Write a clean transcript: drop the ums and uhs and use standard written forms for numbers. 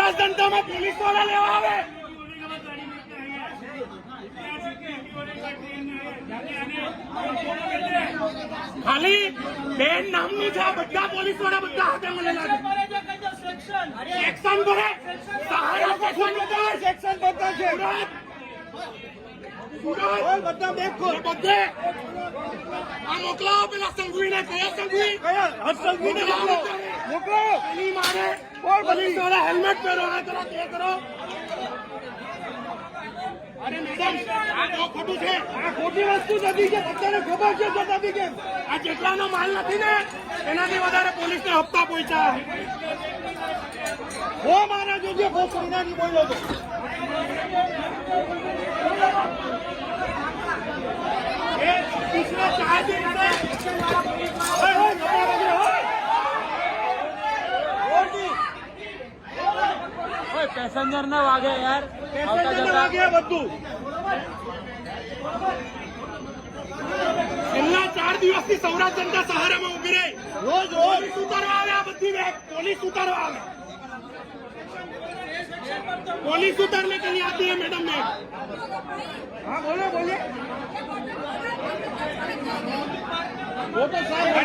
Saurashtra જનતામાં police વાળા લેવા આવે ખાલી બેન નામની છે બધા પોલીસ વાળા બધા હાથે મળેલા છે સેક્શન ભરે સહારા સેક્શન બધા છે બધા બેકો બધે આ મોકલાવો પેલા સંઘવીને કયા સંઘવી હર્ષ સંઘવીને મોકલો એની મારે કોઈ પોલીસ વાળા હેલ્મેટ પહેરો આ કરો તે કરો અરે મેડમ આ તો ખોટું છે આ ખોટી વસ્તુ નથી કે બધાને ખબર છે તો નથી કે આ જેટલાનો માલ નથી ને એનાથી વધારે પોલીસને હપ્તા પહોંચ્યા હો મારા જોજે ભોસડીના ની બોલ્યો તો એ તીસરા ચાર દિન પેસેન્જર ના વાગે યાર બધું છેલ્લા 4 દિવસથી સૌરાષ્ટ્ર જનતા સહારામાં ઉભી રહી રોજ પોલીસ ઉતારવા આવે આ બધી બેગ પોલીસ ઉતારવા આવે पुलिस उतरने के लिए आती है मैडम में हाँ बोले बोले वो तो